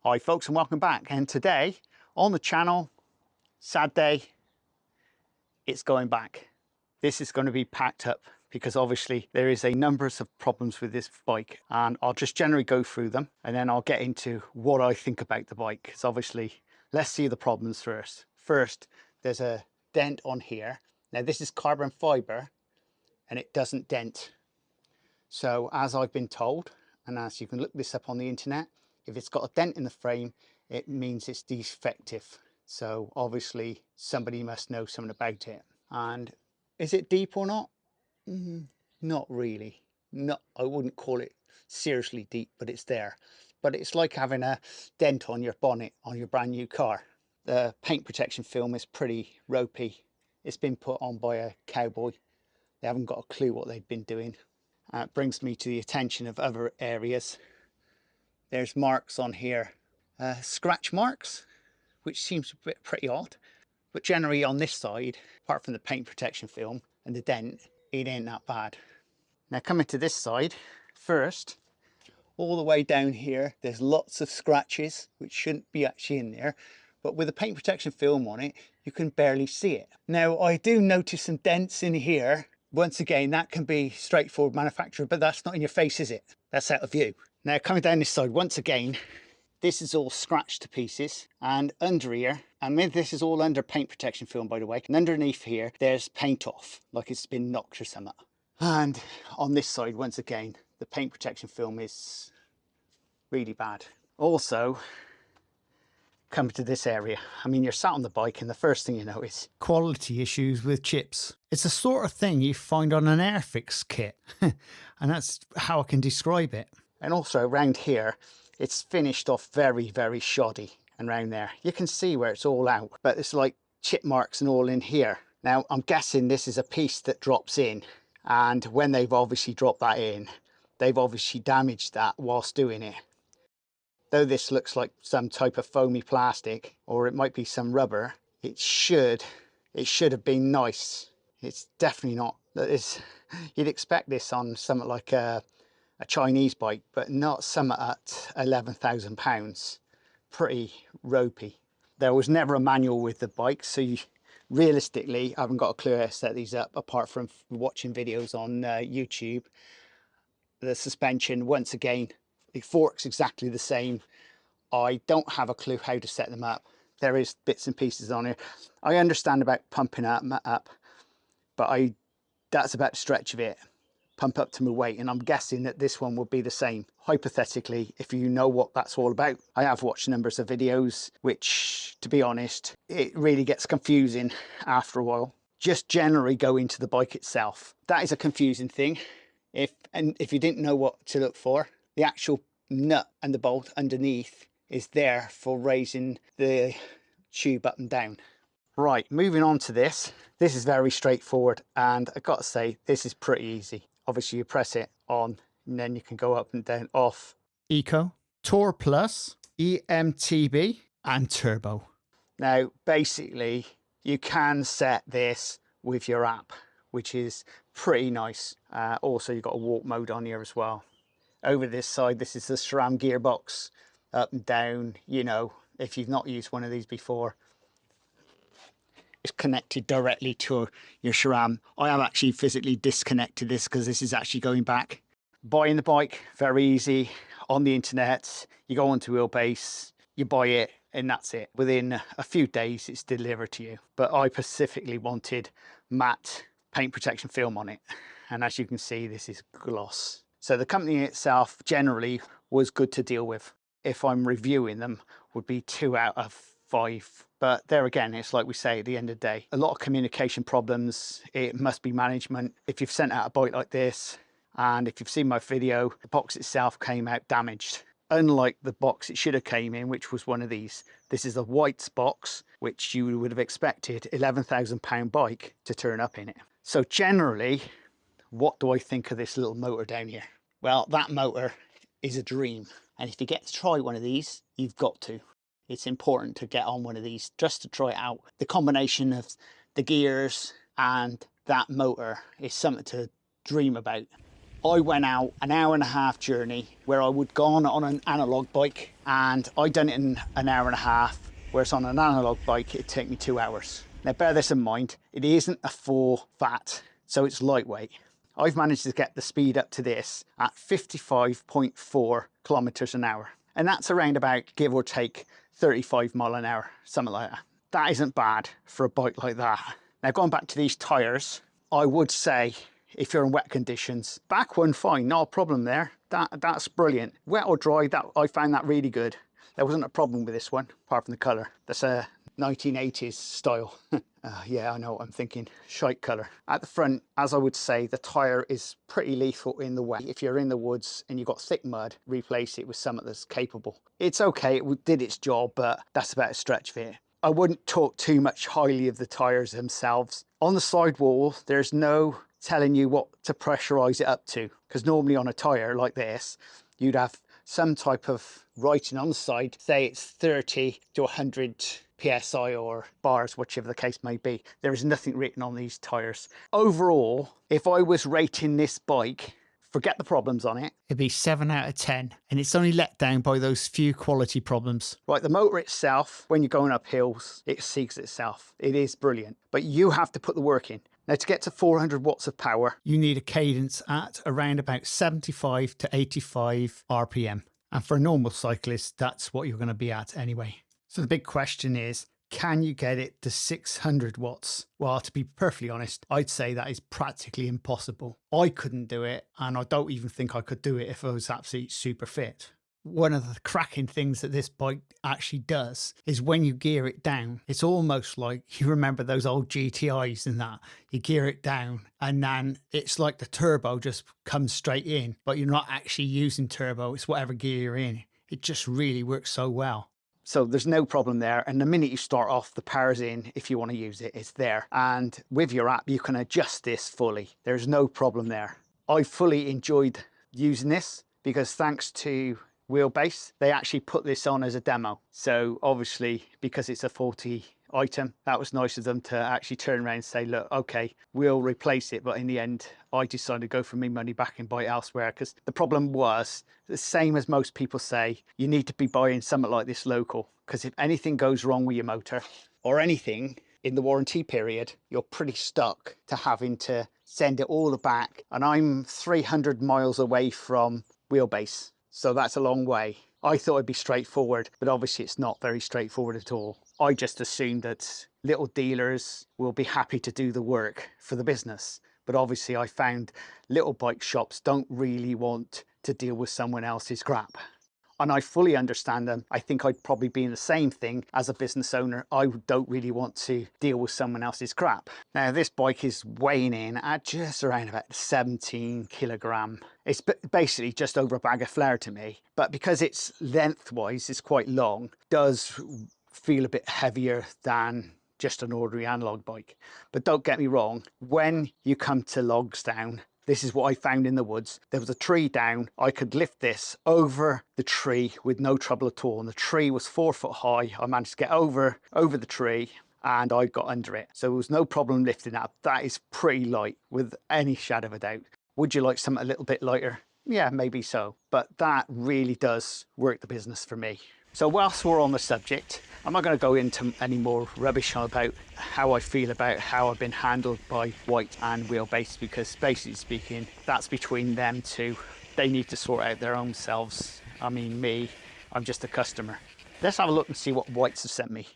Hi folks, and welcome back. And today on the channel, sad day, it's going back. This is going to be packed up because obviously there is a number of problems with this bike, and I'll just generally go through them and then I'll get into what I think about the bike. Because obviously, let's see the problems first. First, there's a dent on here. Now this is carbon fibre and it doesn't dent. So as I've been told, and as you can look this up on the internet, if it's got a dent in the frame, it means it's defective. So obviously somebody must know something about it. And is it deep or not? Not really. No, I wouldn't call it seriously deep, but it's there. But it's like having a dent on your bonnet on your brand new car. The paint protection film is pretty ropey. It's been put on by a cowboy. They haven't got a clue what they've been doing. It brings me to the attention of other areas. There's marks on here, scratch marks, which seems a bit pretty odd. But generally on this side, apart from the paint protection film and the dent, it ain't that bad. Now coming to this side, first, all the way down here, there's lots of scratches, which shouldn't be actually in there. But with the paint protection film on it, you can barely see it. Now I do notice some dents in here. Once again, that can be straightforward manufacturer, but that's not in your face, is it? That's out of view. Now coming down this side, once again, this is all scratched to pieces, and under here, and this is all under paint protection film, by the way, and underneath here, there's paint off, like it's been knocked or something. And on this side, once again, the paint protection film is really bad. Also, coming to this area, I mean, you're sat on the bike and the first thing you notice, quality issues with chips. It's the sort of thing you find on an Airfix kit, and that's how I can describe it. And also around here, it's finished off very, very shoddy. And around there, you can see where it's all out, but it's like chip marks and all in here. Now, I'm guessing this is a piece that drops in, and when they've obviously dropped that in, they've obviously damaged that whilst doing it. Though this looks like some type of foamy plastic, or it might be some rubber, it should have been nice. It's definitely not. You'd expect this on something like a Chinese bike, but not something at £11,000. Pretty ropey. There was never a manual with the bike, so realistically, I haven't got a clue how to set these up apart from watching videos on YouTube. The suspension, once again, it forks exactly the same. I don't have a clue how to set them up. There is bits and pieces on here. I understand about pumping up, but that's about the stretch of it. Pump up to my weight, and I'm guessing that this one will be the same. Hypothetically, if you know what that's all about. I have watched numbers of videos, which, to be honest, it really gets confusing after a while. Just generally go into the bike itself. That is a confusing thing. If you didn't know what to look for, the actual nut and the bolt underneath is there for raising the tube up and down. Right, moving on to this. This is very straightforward, and I've got to say, this is pretty easy. Obviously, you press it on, and then you can go up and down, off. Eco, Tour Plus, eMTB, and Turbo. Now, basically, you can set this with your app, which is pretty nice. Also, you've got a walk mode on here as well. Over this side, this is the Sram gearbox, up and down. You know, if you've not used one of these before, it's connected directly to your Sram. I have actually physically disconnected this because this is actually going back. Buying the bike, very easy. On the internet, you go onto Wheelbase, you buy it, and that's it. Within a few days, it's delivered to you. But I specifically wanted matte paint protection film on it. And as you can see, this is gloss. So the company itself generally was good to deal with. If I'm reviewing them, would be 2 out of 5. But there again, it's like we say at the end of the day, a lot of communication problems. It must be management. If you've sent out a bike like this, and if you've seen my video, the box itself came out damaged. Unlike the box it should have came in, which was one of these. This is a Whyte's box, which you would have expected £11,000 bike to turn up in it. So generally, what do I think of this little motor down here? Well, that motor is a dream. And if you get to try one of these, you've got to. It's important to get on one of these just to try it out. The combination of the gears and that motor is something to dream about. I went out an hour and a half journey where I would go on an analog bike and I done it in an hour and a half, whereas on an analog bike it'd take me 2 hours. Now bear this in mind, it isn't a full fat, so it's lightweight. I've managed to get the speed up to this at 55.4 kilometers an hour, and that's around about, give or take, 35 mile an hour, something like that. That isn't bad for a bike like that. Now going back to these tyres, I would say if you're in wet conditions, back one fine, no problem there. That's brilliant. Wet or dry, I found that really good. There wasn't a problem with this one, apart from the colour. That's a 1980s style. Yeah, I know what I'm thinking. Shite colour. At the front, as I would say, the tyre is pretty lethal in the wet. If you're in the woods and you've got thick mud, replace it with something that's capable. It's okay, it did its job, but that's about a stretch of it. I wouldn't talk too much highly of the tyres themselves. On the sidewall, there's no telling you what to pressurise it up to, because normally on a tyre like this, you'd have some type of writing on the side, say it's 30 to 100 psi or bars, whichever the case may be. There is nothing written on these tyres. Overall, if I was rating this bike, forget the problems on it, It'd be 7 out of 10, and it's only let down by those few quality problems. right, the motor itself, when you're going up hills, it seeks itself. It is brilliant, but you have to put the work in. Now, to get to 400 watts of power, You need a cadence at around about 75 to 85 RPM. And for a normal cyclist, that's what you're going to be at anyway. So the big question is, can you get it to 600 watts? Well, to be perfectly honest, I'd say that is practically impossible. I couldn't do it, and I don't even think I could do it if I was absolutely super fit. One of the cracking things that this bike actually does is when you gear it down, it's almost like, you remember those old GTIs and that, you gear it down and then it's like the turbo just comes straight in, but you're not actually using turbo, it's whatever gear you're in. It just really works so well. so there's no problem there. And the minute you start off, the power's in. If you want to use it, it's there. And with your app, you can adjust this fully. There's no problem there. I fully enjoyed using this because thanks to Wheelbase, they actually put this on as a demo. So obviously, because it's a faulty item, that was nice of them to actually turn around and say, look, okay, we'll replace it. But in the end, I decided to go for my money back and buy it elsewhere, because the problem was the same as most people say, you need to be buying something like this local, because if anything goes wrong with your motor or anything in the warranty period, you're pretty stuck to having to send it all back. And I'm 300 miles away from Wheelbase, so that's a long way. I thought it'd be straightforward, but obviously it's not very straightforward at all. I just assumed that little dealers will be happy to do the work for the business. But obviously I found little bike shops don't really want to deal with someone else's crap. And I fully understand them. I think I'd probably be in the same thing as a business owner. I don't really want to deal with someone else's crap. Now this bike is weighing in at just around about 17 kilogram. It's basically just over a bag of flour to me, but because it's lengthwise, it's quite long, does feel a bit heavier than just an ordinary analog bike. But don't get me wrong, when you come to logs down, this is what I found in the woods. There was a tree down. I could lift this over the tree with no trouble at all. And the tree was 4 foot high. I managed to get over the tree and I got under it. So there was no problem lifting that. That is pretty light with any shadow of a doubt. Would you like something a little bit lighter? Yeah, maybe so. But that really does work the business for me. So whilst we're on the subject, I'm not going to go into any more rubbish about how I feel about how I've been handled by Whyte and Wheelbase, because basically speaking, that's between them two. They need to sort out their own selves. I mean, me, I'm just a customer. Let's have a look and see what Whytes have sent me.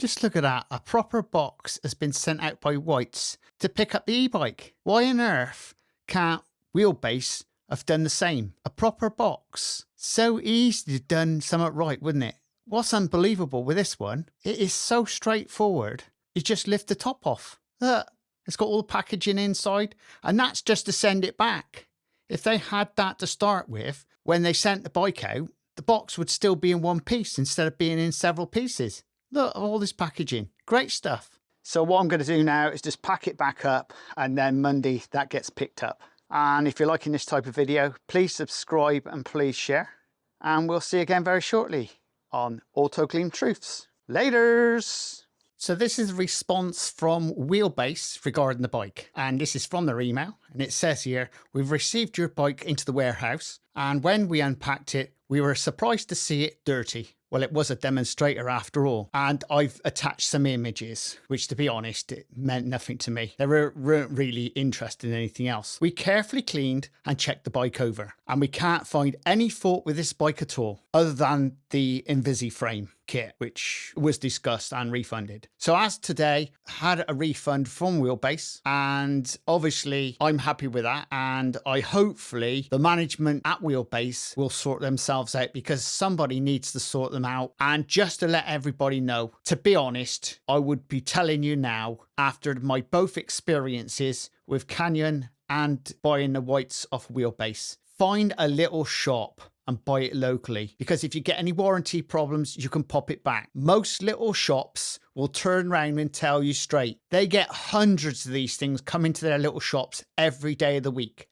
Just look at that, a proper box has been sent out by Whytes to pick up the e-bike. Why on earth can't Wheelbase have done the same? A proper box. So easy to done something right, wouldn't it? What's unbelievable with this one, it is so straightforward. You just lift the top off. Look, it's got all the packaging inside, and that's just to send it back. If they had that to start with, when they sent the bike out, the box would still be in one piece instead of being in several pieces. Look, all this packaging. Great stuff. So what I'm going to do now is just pack it back up, and then Monday that gets picked up. And if you're liking this type of video, please subscribe and please share. And we'll see you again very shortly on Auto Clean Truths. Laters! So this is a response from Wheelbase regarding the bike. And this is from their email. And it says here, we've received your bike into the warehouse. And when we unpacked it, We were surprised to see it dirty. Well, it was a demonstrator after all. And I've attached some images, which to be honest, it meant nothing to me. They weren't really interested in anything else. We carefully cleaned and checked the bike over, and we can't find any fault with this bike at all, other than the InvisiFrame kit, which was discussed and refunded. So as today, had a refund from Wheelbase, and obviously I'm happy with that, and hopefully the management at Wheelbase will sort themselves out, because somebody needs to sort them out. And just to let everybody know, to be honest, I would be telling you now, after my both experiences with Canyon and buying the Whytes off Wheelbase, find a little shop and buy it locally, because if you get any warranty problems, you can pop it back. Most little shops will turn around and tell you straight. They get hundreds of these things coming to their little shops every day of the week.